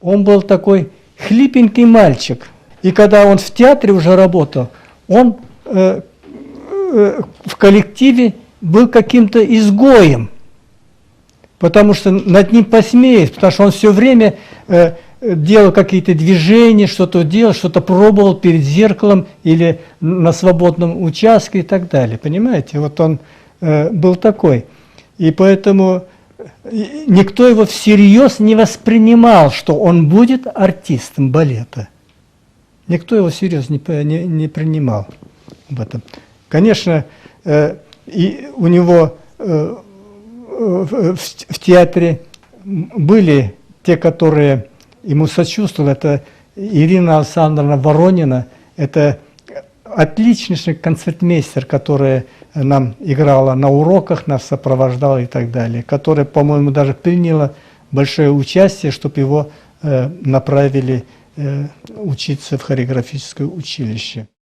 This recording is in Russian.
он был такой хлипенький мальчик. И когда он в театре уже работал, он в коллективе был каким-то изгоем, потому что над ним посмеялись, потому что он все время делал какие-то движения, что-то делал, что-то пробовал перед зеркалом или на свободном участке и так далее. Понимаете, вот он был такой. И поэтому никто его всерьез не воспринимал, что он будет артистом балета. Никто его всерьез не принимал в этом. Конечно, и у него в театре были те, которые ему сочувствовали. Это Ирина Александровна Воронина, это отличнейший концертмейстер, которая нам играла на уроках, нас сопровождала и так далее, которая, по-моему, даже приняла большое участие, чтобы его направили учиться в хореографическое училище.